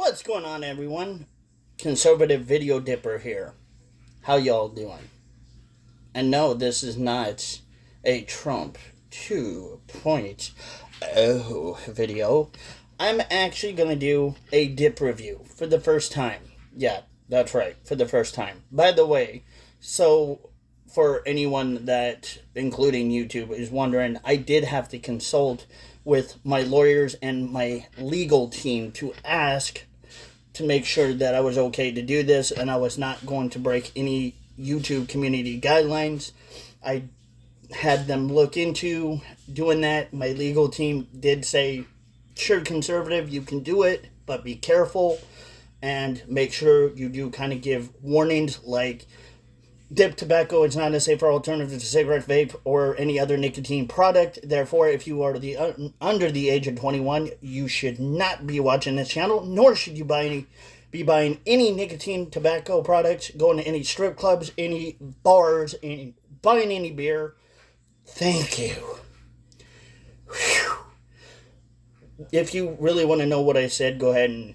What's going on, everyone? Conservative Video Dipper here. How y'all doing? And no, this is not a Trump 2.0 video. I'm actually going to do a dip review for the first time. Yeah, that's right, for the first time. By the way, so for anyone that, including YouTube, is wondering, I did have to consult with my lawyers and my legal team to ask to make sure that I was okay to do this and I was not going to break any YouTube community guidelines. I had them look into doing that. My legal team did say, sure, conservative, you can do it, but be careful and make sure you do kind of give warnings like dip tobacco is not a safer alternative to cigarette, vape, or any other nicotine product. Therefore, if you are under the age of 21, you should not be watching this channel, nor should you be buying any nicotine tobacco products, going to any strip clubs, any bars, buying any beer. Thank you. Whew. If you really want to know what I said, go ahead and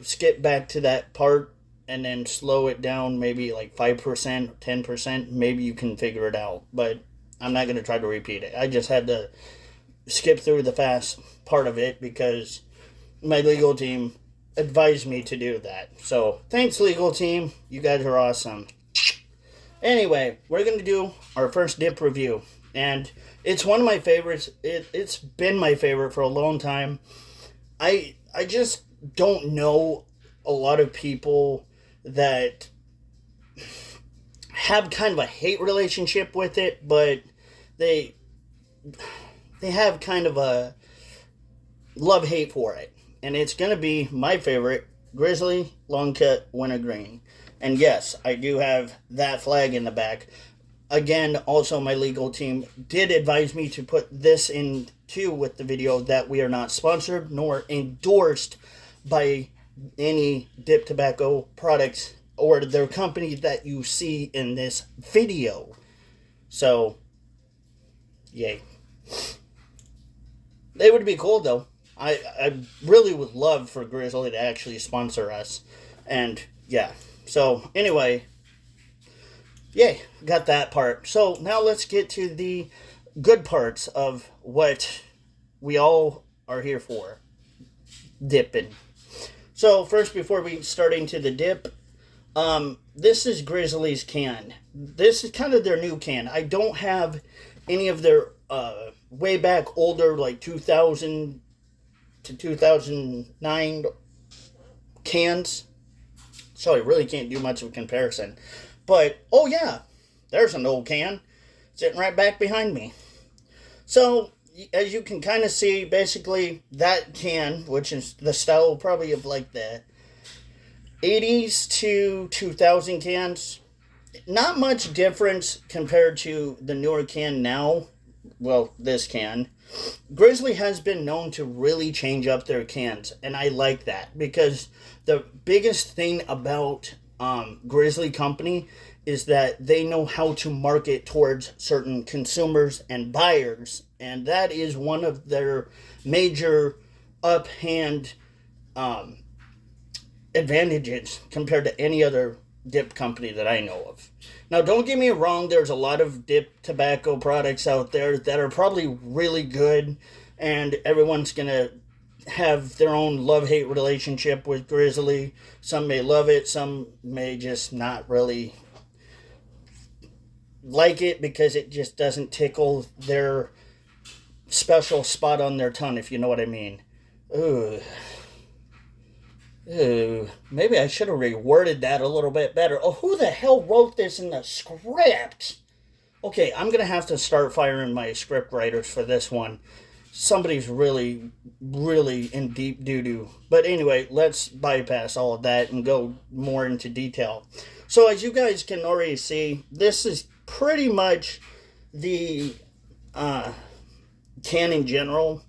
skip back to that part and then slow it down maybe like 5%, 10%. Maybe you can figure it out. But I'm not going to try to repeat it. I just had to skip through the fast part of it because my legal team advised me to do that. So thanks, legal team. You guys are awesome. Anyway, we're going to do our first dip review. And it's one of my favorites. It's been my favorite for a long time. I just don't know a lot of people that have kind of a hate relationship with it, but they have kind of a love-hate for it. And it's going to be my favorite, Grizzly Long Cut Wintergreen. And yes, I do have that flag in the back. Again, also my legal team did advise me to put this in too with the video that we are not sponsored nor endorsed by any dip tobacco products or their company that you see in this video. So, yay. They would be cool though. I really would love for Grizzly to actually sponsor us. And yeah. So anyway, yay, got that part. So now let's get to the good parts of what we all are here for. Dipping. So first, before we start into the dip, this is Grizzly's can. This is kind of their new can. I don't have any of their way back older, like 2000 to 2009 cans. So I really can't do much of a comparison. But, oh yeah, there's an old can sitting right back behind me. So, as you can kind of see, basically, that can, which is the style probably of like the 80s to 2000 cans, not much difference compared to the newer can now. Well, this can. Grizzly has been known to really change up their cans, and I like that because the biggest thing about Grizzly Company is that they know how to market towards certain consumers and buyers, and that is one of their major uphand advantages compared to any other dip company that I know of. Now, don't get me wrong, there's a lot of dip tobacco products out there that are probably really good, and everyone's going to have their own love-hate relationship with Grizzly. Some may love it, some may just not really like it because it just doesn't tickle their special spot on their tongue, if you know what I mean. Ooh, maybe I should have reworded that a little bit better. Oh, who the hell wrote this in the script? Okay, I'm going to have to start firing my script writers for this one. Somebody's really, really in deep doo-doo. But anyway, let's bypass all of that and go more into detail. So as you guys can already see, this is pretty much the can in general.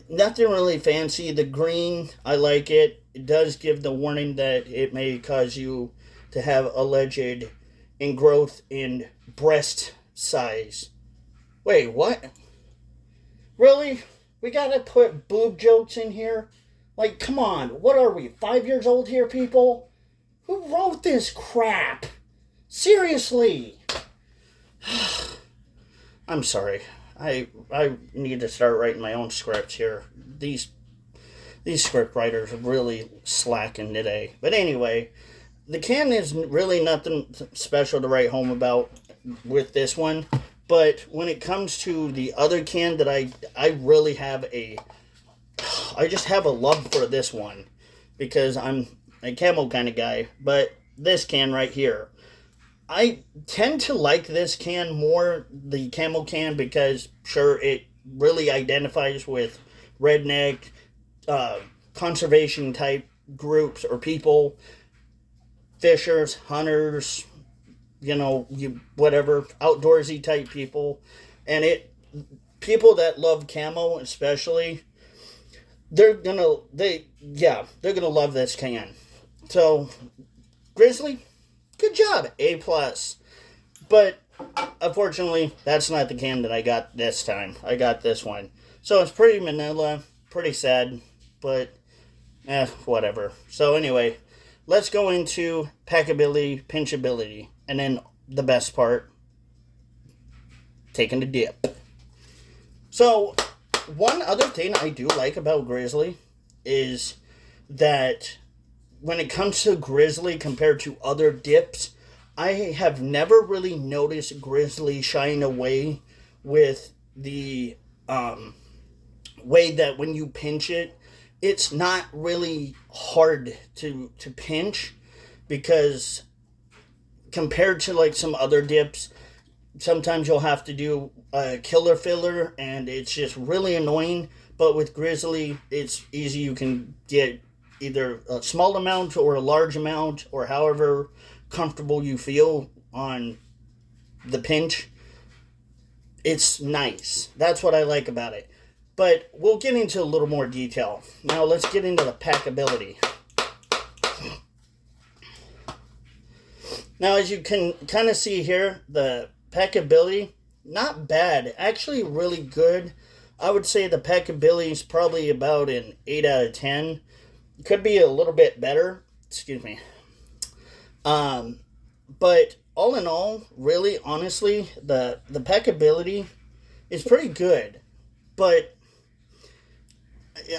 Nothing really fancy. The green, I like it. It does give the warning that it may cause you to have alleged ingrowth in breast size. Wait, what? Really? We gotta put boob jokes in here? Like, come on, what are we, 5 years old here, people? Who wrote this crap? Seriously. I'm sorry. I need to start writing my own scripts here. These script writers are really slacking today. But anyway, the can is really nothing special to write home about with this one. But when it comes to the other can that I really have I just have a love for this one. Because I'm a camo kind of guy. But this can right here, I tend to like this can more, the camo can, because sure, it really identifies with redneck, conservation type groups or people, fishers, hunters, whatever, outdoorsy type people. And people that love camo especially, they're gonna love this can. So, Grizzly, good job, A+. But unfortunately, that's not the can that I got this time. I got this one. So it's pretty vanilla, pretty sad, but whatever. So anyway, let's go into packability, pinchability, and then the best part, taking the dip. So one other thing I do like about Grizzly is that when it comes to Grizzly compared to other dips, I have never really noticed Grizzly shying away with the way that when you pinch it, it's not really hard to pinch, because compared to like some other dips, sometimes you'll have to do a killer filler and it's just really annoying. But with Grizzly, it's easy. You can get either a small amount or a large amount, or however comfortable you feel on the pinch. It's nice. That's what I like about it. But we'll get into a little more detail. Now let's get into the packability. Now, as you can kind of see here, the packability, not bad. Actually really good. I would say the packability is probably about an 8 out of 10. Could be a little bit better. Excuse me. But all in all, really, honestly, the packability is pretty good. But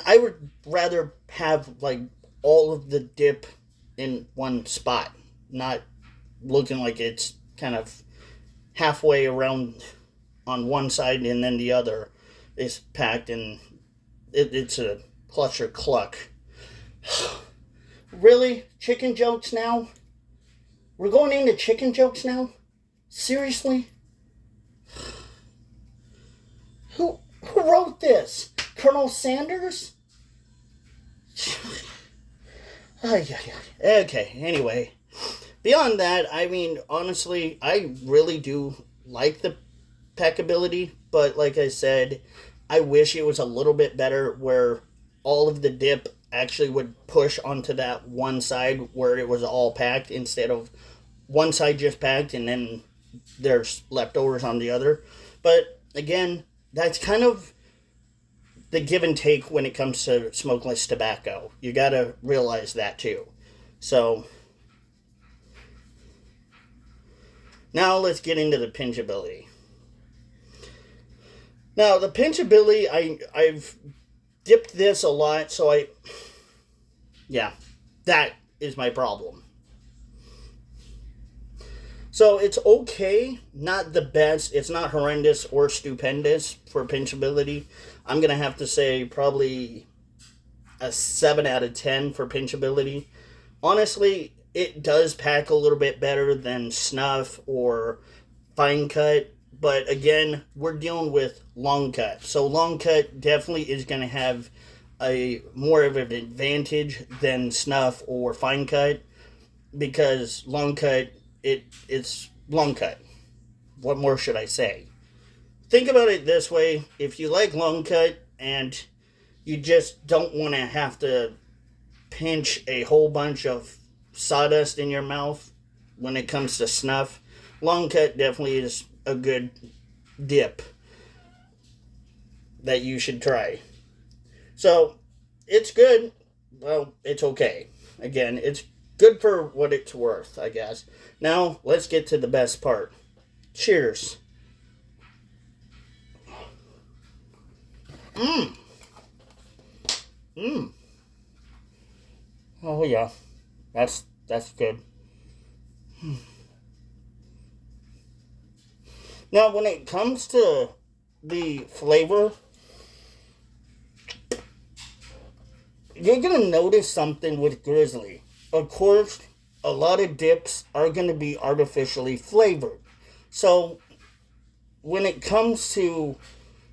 I would rather have, like, all of the dip in one spot. Not looking like it's kind of halfway around on one side and then the other is packed, and it's a cluster cluck. Really? Chicken jokes now? We're going into chicken jokes now? Seriously? Who wrote this? Colonel Sanders? Okay, anyway. Beyond that, I mean, honestly, I really do like the packability, but like I said, I wish it was a little bit better where all of the dip actually would push onto that one side where it was all packed, instead of one side just packed and then there's leftovers on the other. But again, that's kind of the give and take when it comes to smokeless tobacco. You gotta realize that too. So now let's get into the pinchability. Now the pinchability, I've dipped this a lot, so that is my problem. So it's okay, not the best. It's not horrendous or stupendous for pinchability. I'm going to have to say probably a 7 out of 10 for pinchability. Honestly, it does pack a little bit better than snuff or fine cut. But again, we're dealing with long cut. So long cut definitely is going to have a more of an advantage than snuff or fine cut, because long cut, it's long cut. What more should I say? Think about it this way. If you like long cut and you just don't want to have to pinch a whole bunch of sawdust in your mouth when it comes to snuff, long cut definitely is a good dip that you should try. So, it's good. well, it's okay. Again, it's good for what it's worth, I guess. Now, let's get to the best part. Cheers. Mmm. Mmm. Oh yeah, that's good. Now, when it comes to the flavor, you're gonna notice something with Grizzly. Of course, a lot of dips are gonna be artificially flavored. So when it comes to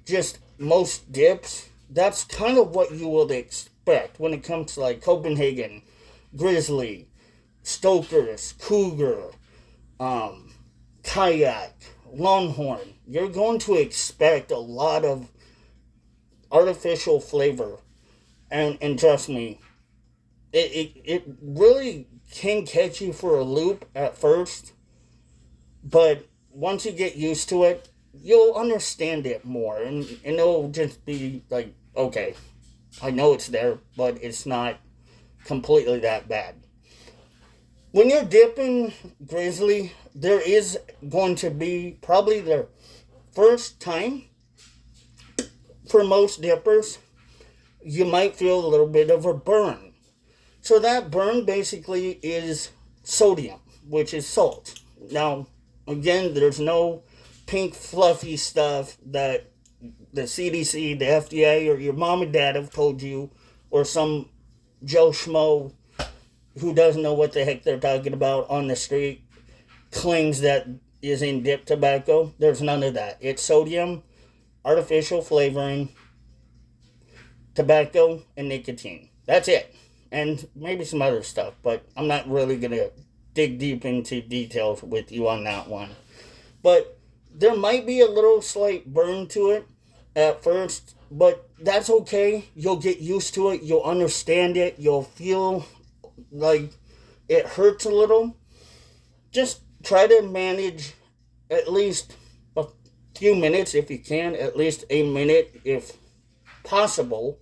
just most dips, that's kind of what you would expect when it comes to like Copenhagen, Grizzly, Stoker's, Cougar, um, Kayak, Longhorn. You're going to expect a lot of artificial flavor. And trust me, it really can catch you for a loop at first, but once you get used to it, you'll understand it more, and it'll just be like, okay, I know it's there, but it's not completely that bad. When you're dipping Grizzly, there is going to be probably the first time for most dippers, you might feel a little bit of a burn. So that burn basically is sodium, which is salt. Now, again, there's no pink fluffy stuff that the CDC, the FDA, or your mom and dad have told you, or some Joe Schmo who doesn't know what the heck they're talking about on the street claims that is in dip tobacco. There's none of that. It's sodium, artificial flavoring, tobacco, and nicotine. That's it. And maybe some other stuff, but I'm not really going to dig deep into details with you on that one. But there might be a little slight burn to it at first, but that's okay. You'll get used to it. You'll understand it. You'll feel like it hurts a little. Just try to manage at least a few minutes if you can, at least a minute if possible,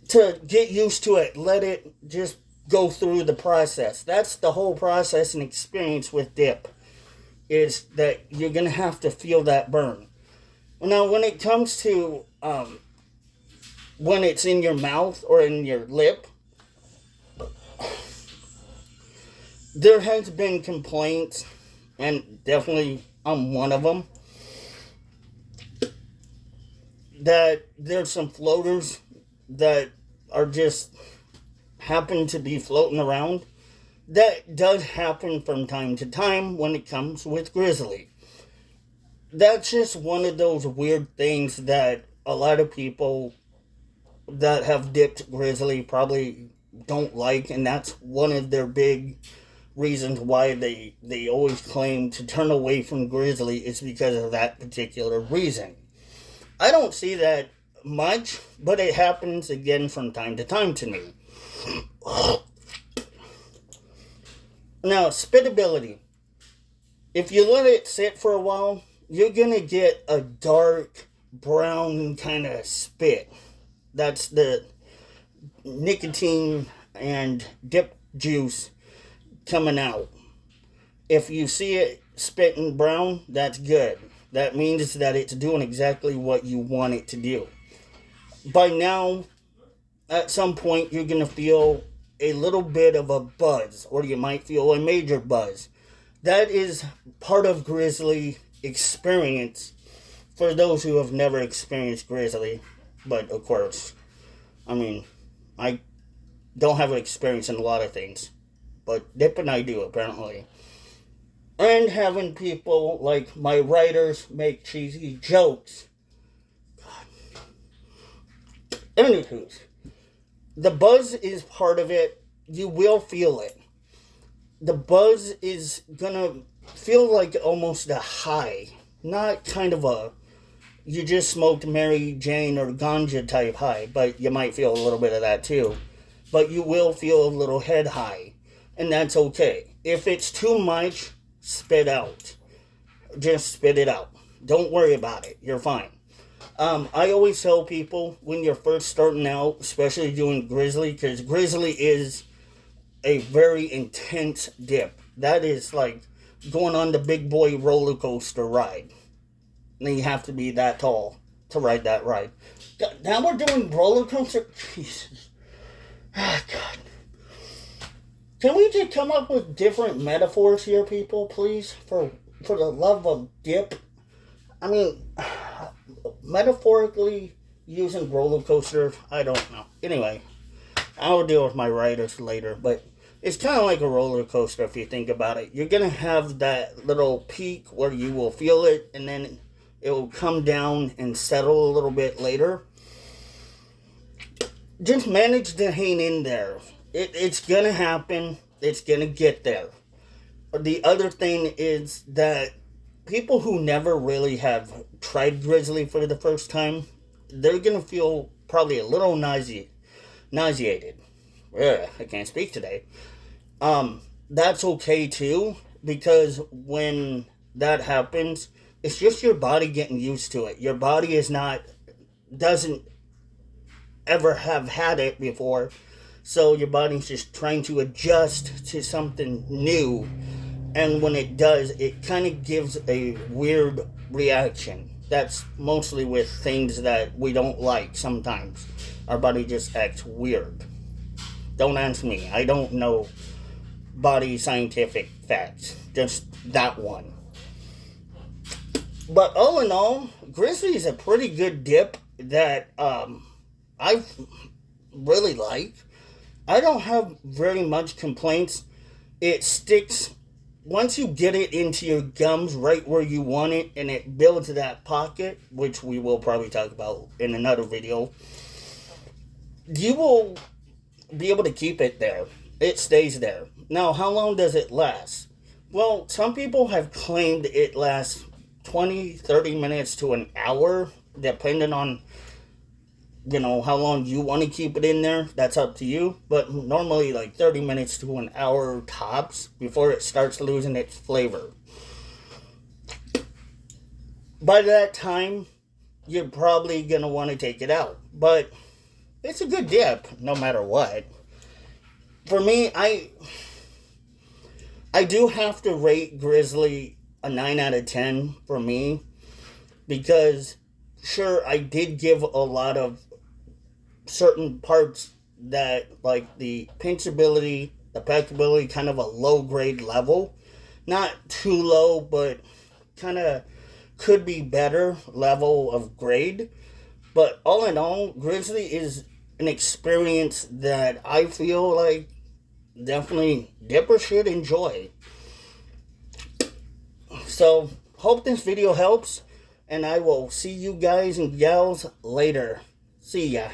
to get used to it. Let it just go through the process. That's the whole process and experience with dip, is that you're going to have to feel that burn. Now, when it comes to when it's in your mouth or in your lip, there has been complaints, and definitely I'm one of them, that there's some floaters that are just happen to be floating around. That does happen from time to time when it comes with Grizzly. That's just one of those weird things that a lot of people that have dipped Grizzly probably don't like, and that's one of their big reasons why they always claim to turn away from Grizzly, is because of that particular reason. I don't see that much, but it happens again from time to time to me. Now, spitability. If you let it sit for a while, you're going to get a dark brown kind of spit. That's the nicotine and dip juice coming out. If you see it spitting brown, that's good. That means that it's doing exactly what you want it to do. By now, at some point, you're going to feel a little bit of a buzz, or you might feel a major buzz. That is part of Grizzly experience for those who have never experienced Grizzly. But of course, I mean, I don't have an experience in a lot of things, but Dip and I do, apparently. And having people like my writers make cheesy jokes. Anywho, the buzz is part of it. You will feel it. The buzz is gonna feel like almost a high. Not kind of a, you just smoked Mary Jane or ganja type high, but you might feel a little bit of that too. But you will feel a little head high, and that's okay. If it's too much, spit out. Just spit it out. Don't worry about it. You're fine. I always tell people when you're first starting out, especially doing Grizzly, because Grizzly is a very intense dip. That is like going on the big boy roller coaster ride. And you have to be that tall to ride that ride. Now we're doing roller coaster. Jesus. Ah, God. Can we just come up with different metaphors here, people, please? For the love of dip. I mean, metaphorically using roller coaster, I don't know. Anyway, I'll deal with my writers later, but it's kind of like a roller coaster if you think about it. You're going to have that little peak where you will feel it, and then it will come down and settle a little bit later. Just manage to hang in there. It's going to happen. It's going to get there. The other thing is that people who never really have tried Grizzly for the first time, they're going to feel probably a little nauseated. Ugh, I can't speak today. That's okay too, because when that happens, it's just your body getting used to it. Your body doesn't ever have had it before, so your body's just trying to adjust to something new, and when it does, it kind of gives a weird reaction. That's mostly with things that we don't like sometimes. Our body just acts weird. Don't ask me. I don't know body scientific facts. Just that one. But all in all, Grizzly is a pretty good dip that I really like. I don't have very much complaints. It sticks once you get it into your gums right where you want it, and it builds that pocket, which we will probably talk about in another video. You will be able to keep it there. It stays there. Now, how long does it last? Well, some people have claimed it lasts 20, 30 minutes to an hour, depending on, how long you want to keep it in there. That's up to you. But normally like 30 minutes to an hour tops before it starts losing its flavor. By that time, you're probably going to want to take it out. But it's a good dip, no matter what. For me, I do have to rate Grizzly a 9 out of 10 for me. Because, sure, I did give a lot of certain parts that, like the pinchability, the packability, kind of a low grade level. Not too low, but kind of could be better level of grade. But all in all, Grizzly is an experience that I feel like definitely dippers should enjoy. So, hope this video helps, and I will see you guys and gals later. See ya.